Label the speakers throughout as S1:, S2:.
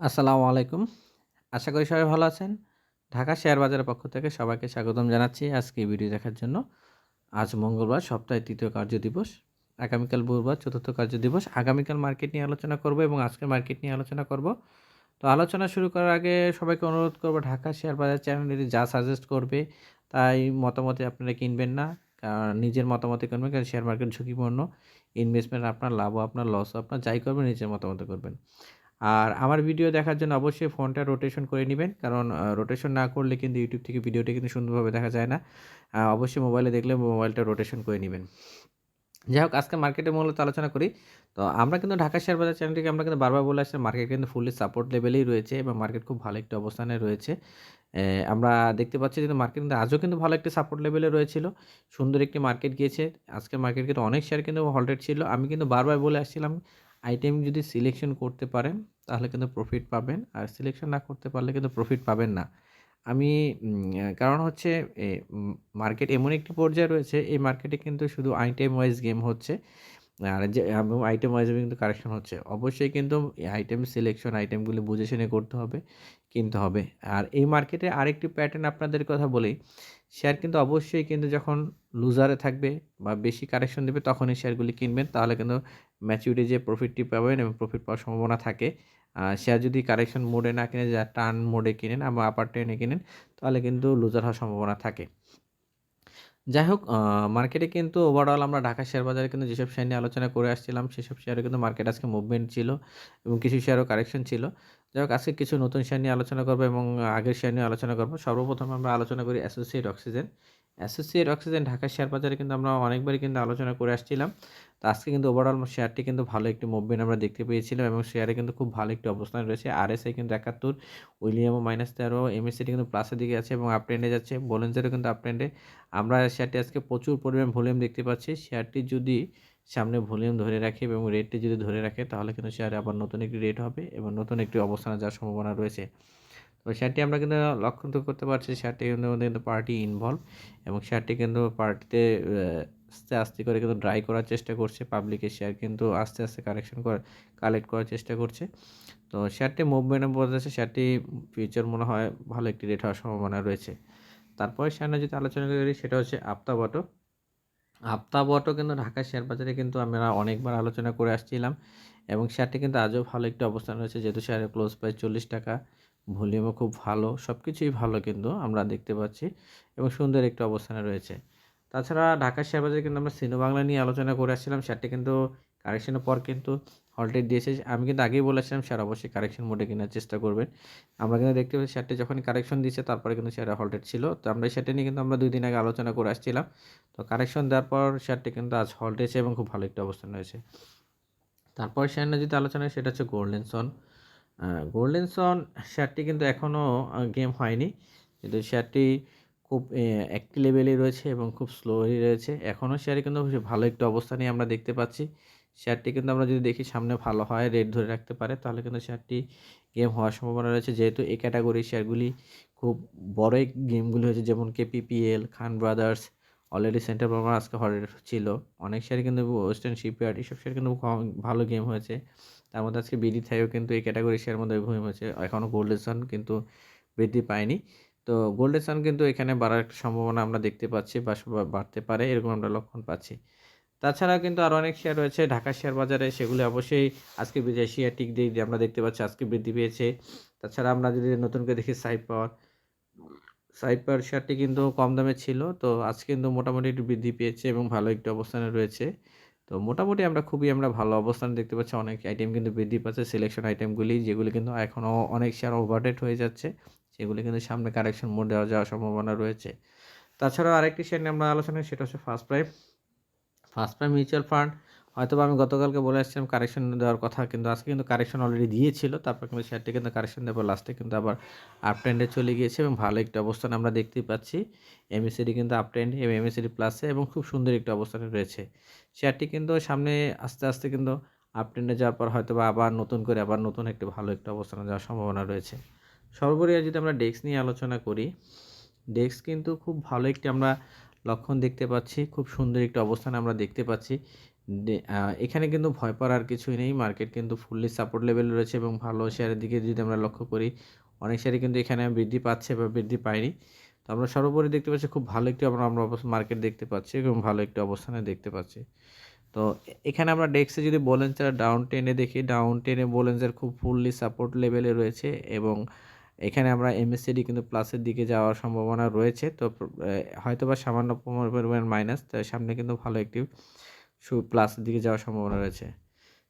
S1: আসসালামু আলাইকুম। আশা করি সবাই ভালো আছেন। ঢাকা শেয়ার বাজারের পক্ষ থেকে সবাইকে স্বাগতম জানাচ্ছি আজকে এই ভিডিও দেখার জন্য। আজ মঙ্গলবার সপ্তাহের ৩য় কার্যদিবস। আগামীকাল বুধবার ৪র্থ কার্যদিবস। আগামীকাল মার্কেট নিয়ে আলোচনা করব এবং আজকের মার্কেট নিয়ে আলোচনা করব। তো আলোচনা শুরু করার আগে সবাইকে অনুরোধ করব ঢাকা শেয়ার বাজার চ্যানেলটি যা সাজেস্ট করবে তাই মতামতে আপনারা কিনবেন না। নিজের মতামতে কিনবেন কারণ শেয়ার মার্কেট ঝুঁকিপূর্ণ। ইনভেস্টমেন্ট আপনার লাভও আপনার লসও আপনার যাই করবেন নিজের মতামতে করবেন। আর আমার ভিডিও দেখার জন্য অবশ্যই ফোনটা রোটেশন করে নিবেন। কারণ রোটেশন না করলে কিন্তু YouTube থেকে ভিডিওটি কিন্তু সুন্দরভাবে দেখা যায় না। অবশ্যই মোবাইলে দেখলে মোবাইলটা রোটেশন করে নিবেন। যাই হোক আজকে মার্কেটে মূলত আলোচনা করি। তো আমরা কিন্তু ঢাকা শেয়ার বাজার চ্যানেলটিকে আমরা কিন্তু বারবার বলে আসছি মার্কেট কিন্তু ফুললি সাপোর্ট লেভেলেই রয়েছে এবং মার্কেট খুব ভালো একটি অবস্থানে রয়েছে। আমরা দেখতে পাচ্ছি কিন্তু মার্কেট কিন্তু আজও কিন্তু ভালো একটি সাপোর্ট লেভেলে রয়েছিল। সুন্দর একটি মার্কেট গিয়েছে। আজকের মার্কেট কিন্তু অনেক শেয়ার কিন্তু হল্টেড ছিল। আমি কিন্তু বারবার বলে আসছিলাম আইটেম যদি সিলেকশন করতে পারেন তাহলে কিন্তু প্রফিট পাবেন। আর সিলেকশন না করতে পারলে কিন্তু প্রফিট পাবেন না। আমি কারণ হচ্ছে এ মার্কেট এমন একটি পর্যায়ে রয়েছে এই মার্কেটে কিন্তু শুধু আইটেম ওয়াইজ গেম হচ্ছে। আর যে এবং আইটেম ওয়াইজ কিন্তু কারেকশন হচ্ছে। অবশ্যই কিন্তু এই আইটেম সিলেকশন আইটেমগুলি বুঝে শুনে করতে হবে, কিনতে হবে। আর এই মার্কেটে আরেকটি প্যাটার্ন আপনাদের কথা বলি, শেয়ার কিন্তু অবশ্যই কিন্তু যখন লুজারে থাকবে বা বেশি কারেকশন দেবে তখনই শেয়ারগুলি কিনবেন। তাহলে কিন্তু ম্যাচুরিটি যে প্রফিটটি পাবেন এবং প্রফিট পাওয়ার সম্ভাবনা থাকে। শেয়ার যদি কারেকশন মোডে না কিনে যা টার্ন মোডে কিনেন বা আপার ট্রেনে কিনেন তাহলে কিন্তু লুজার হওয়ার সম্ভাবনা থাকে। যাই হোক মার্কেটে কিন্তু ওভারঅল আমরা ঢাকা শেয়ার বাজারে কিন্তু যেসব শেয়ার নিয়ে আলোচনা করে আসছিলাম সেসব শেয়ারে কিন্তু মার্কেট আজকে মুভমেন্ট ছিল এবং কিছু শেয়ারও কারেকশন ছিল। যাই হোক আজকে কিছু নতুন শেয়ার নিয়ে আলোচনা করব এবং আগের শেয়ার নিয়ে আলোচনা করব। সর্বপ্রথম আমরা আলোচনা করি associate oxygen. Associate oxygen Dhaka share বাজারে কিন্তু আমরা অনেকবারই কিন্তু আলোচনা করে আসছিলাম। তো আজকে কিন্তু ওভারঅল শেয়ারটি কিন্তু ভালো একটি মুভমেন্ট আমরা দেখতে পেয়েছিলাম এবং শেয়ারে কিন্তু খুব ভালো একটি অবস্থান রয়েছে। আরএসআই কিন্তু ৭১, উইলিয়ামও -১৩, এমএসসিটি কিন্তু প্লাসের দিকে আছে এবং আপ ট্রেন্ডে যাচ্ছে। বলেঞ্জারও কিন্তু আপ ট্রেন্ডে। আমরা শেয়ারটি আজকে প্রচুর পরিমাণ ভলিউম দেখতে পাচ্ছি। শেয়ারটি যদি সামনে ভলিউম ধরে রাখে এবং রেটটি যদি ধরে রাখে তাহলে কিন্তু শেয়ারে আবার নতুন একটি রেট হবে এবং নতুন একটি অবস্থানে যাওয়ার সম্ভাবনা রয়েছে। তো শেয়ারটি আমরা কিন্তু লক্ষ্য করতে পারছি শেয়ারটির মধ্যে কিন্তু পার্টি ইনভলভ এবং শেয়ারটি কিন্তু পার্টিতে আস্তে আস্তে করে কিন্তু ড্রাই করার চেষ্টা করছে। পাবলিকের শেয়ার কিন্তু আস্তে আস্তে কালেক্ট করার চেষ্টা করছে। তো শেয়ারটি মুভমেন্টে বোঝা যাচ্ছে শেয়ারটি ফিউচার মনে হয় ভালো একটি রেট হওয়ার সম্ভাবনা রয়েছে। তারপরে শেয়ার নিয়ে যদি আলোচনা করি সেটা হচ্ছে আফতাব অটো। আফতাব অটো কিন্তু ঢাকা শেয়ার বাজারে কিন্তু আমরা অনেকবার আলোচনা করে আসছিলাম এবং শেয়ারটি কিন্তু আজও ভালো একটি অবস্থান রয়েছে যেহেতু শেয়ারের ক্লোজ প্রাইস ৳৪০, ভলিউমও খুব ভালো, সব কিছুই ভালো কিন্তু আমরা দেখতে পাচ্ছি এবং সুন্দর একটি অবস্থানে রয়েছে। তাছাড়া ঢাকা শেয়ার বাজারে কিন্তু আমরা সিনো বাংলা নিয়ে আলোচনা করে আসছিলাম, শেয়ারটি কিন্তু কারেকশনের পর কিন্তু হল্টেড দিয়েছে। আমি কিন্তু আগেই বলেছিলাম শেয়ার অবশ্যই কারেকশন মোডে কেনার চেষ্টা করবেন। আমরা কিন্তু দেখতে পাচ্ছি শেয়ারটি যখনই কারেকশন দিচ্ছে তারপরে কিন্তু শেয়ার হল্টেড ছিল। তো আমরা এই শেয়ারটি নিয়ে কিন্তু আমরা ২ দিন আগে আলোচনা করে আসছিলাম। তো কারেকশন দেওয়ার পর শেয়ারটি কিন্তু আজ হল্টেছে এবং খুব ভালো একটা অবস্থানে রয়েছে। তারপর শেয়ার নিয়ে যদি আলোচনা হয় সেটা হচ্ছে গোল্ডেন সন। গোল্ডেন সন শেয়ারটি কিন্তু এখনও গেম হয়নি। কিন্তু শেয়ারটি খুব একটি লেভেলেই রয়েছে এবং খুব স্লোলি রয়েছে। এখনও শেয়ারে কিন্তু ভালো একটা অবস্থানেই আমরা দেখতে পাচ্ছি। শেয়ারটি কিন্তু আমরা যদি দেখি সামনে ভালো হয়, রেট ধরে রাখতে পারে তাহলে কিন্তু শেয়ারটি গেম হওয়ার সম্ভাবনা রয়েছে। যেহেতু এই ক্যাটাগরির শেয়ারগুলি খুব বড় গেমগুলি হয়েছে যেমন কেপিপিএল, খান ব্রাদার্স, অলরেডি সেন্ট্রাল পারফরম্যান্স আজকে হল্টেড ছিল। অনেক শেয়ারই কিন্তু ওয়েস্টার্ন শিপইয়ার্ড এসব শেয়ার কিন্তু ভালো গেম হয়েছে। তার মধ্যে আজকে বিডি থাইও কিন্তু এই ক্যাটাগরি শেয়ারের মধ্যে গেম হয়েছে। এখনও গোল্ডেন সান কিন্তু বৃদ্ধি পায়নি। তো গোল্ডেন সান কিন্তু এখানে বাড়ার একটা সম্ভাবনা আমরা দেখতে পাচ্ছি বা বাড়তে পারে এরকম আমরা লক্ষণ পাচ্ছি। তাছাড়া কিন্তু আরও অনেক শেয়ার রয়েছে ঢাকা শেয়ার বাজারে সেগুলো অবশ্যই আজকে এশিয়াটিক দিয়ে আমরা দেখতে পাচ্ছি আজকে বৃদ্ধি পেয়েছে। তাছাড়া আমরা যদি নতুন করে দেখি সাইড পাওয়ার শেয়ারটি কিন্তু কম দামে ছিল। তো আজকে কিন্তু মোটামুটি একটু বৃদ্ধি পেয়েছে এবং ভালো একটি অবস্থানে রয়েছে। তো মোটামুটি আমরা ভালো অবস্থান দেখতে পাচ্ছি। অনেক আইটেম কিন্তু বৃদ্ধি পাচ্ছে সিলেকশন আইটেমগুলি যেগুলি কিন্তু এখনও অনেক শেয়ার ওভারডেট হয়ে যাচ্ছে। সেগুলি কিন্তু সামনে কারেকশন মোডে যাওয়ার সম্ভাবনা রয়েছে। তাছাড়াও আরেকটি শেয়ার নিয়ে আমরা আলোচনা করি সেটা হচ্ছে first prime. First prime mutual fund হয়তোবা আমি গতকালকে বলে আসছিলাম কারেকশন দেওয়ার কথা কিন্তু আজকে কিন্তু কারেকশন অলরেডি দিয়েছিল। তারপর কিন্তু শেয়ারটি কিন্তু কারেকশন দেওয়ার পর লাস্টে কিন্তু আবার আপ ট্রেন্ডে চলে গিয়েছে এবং ভালো একটা অবস্থান আমরা দেখতেই পাচ্ছি। এমএসসিডি কিন্তু আপ ট্রেন্ড এবং এমএসসিডি প্লাসে এবং খুব সুন্দর একটা অবস্থানে রয়েছে। শেয়ারটি কিন্তু সামনে আস্তে আস্তে কিন্তু আপ ট্রেন্ডে যাওয়ার পর হয়তোবা আবার নতুন একটি ভালো একটা অবস্থানে যাওয়ার সম্ভাবনা রয়েছে। সর্বোপরি যদি আমরা ডেক্স নিয়ে আলোচনা করি, ডেক্স কিন্তু খুব ভালো একটি আমরা লক্ষণ দেখতে পাচ্ছি। খুব সুন্দর একটি অবস্থানে আমরা দেখতে পাচ্ছি এখানে কিন্তু ভয় পাওয়ার কিছুই নেই। মার্কেট কিন্তু ফুললি সাপোর্ট লেভেলে রয়েছে এবং ভালো শেয়ারের দিকে যদি আমরা লক্ষ্য করি, অনেক শেয়ারই কিন্তু এখানে বৃদ্ধি পাচ্ছে বা বৃদ্ধি পায়নি। তো আমরা সর্বোপরি দেখতে পাচ্ছি খুব ভালো একটি আমরা মার্কেট দেখতে পাচ্ছি এবং ভালো একটি অবস্থানে দেখতে পাচ্ছি। তো এখানে আমরা ডেক্সে যদি বোলেঞ্জার ডাউন টেনে দেখি, ডাউন টেনে বোলেঞ্জার খুব ফুললি সাপোর্ট লেভেলে রয়েছে এবং এখানে আমরা এমএসসিডি কিন্তু প্লাসের দিকে যাওয়ার সম্ভাবনা রয়েছে। তো হয়তোবা সামান্য পরিমাণ মাইনাস, তাই সামনে কিন্তু ভালো একটি প্লাসের দিকে যাওয়ার সম্ভাবনা রয়েছে।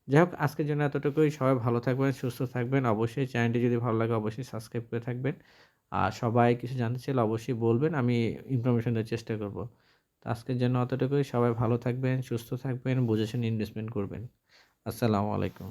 S1: যাই হোক, আজকের জন্য এতটুকুই। সবাই ভালো থাকবেন, সুস্থ থাকবেন। অবশ্যই চ্যানেলটি যদি ভালো লাগে অবশ্যই সাবস্ক্রাইব করে থাকবেন। আর সবাই কিছু জানতে চাইলে অবশ্যই বলবেন, আমি ইনফরমেশন দেওয়ার চেষ্টা করব। তো আজকের জন্য অতটুকুই। সবাই ভালো থাকবেন, সুস্থ থাকবেন, বুঝে শুনে ইনভেস্টমেন্ট করবেন। আসসালামু আলাইকুম।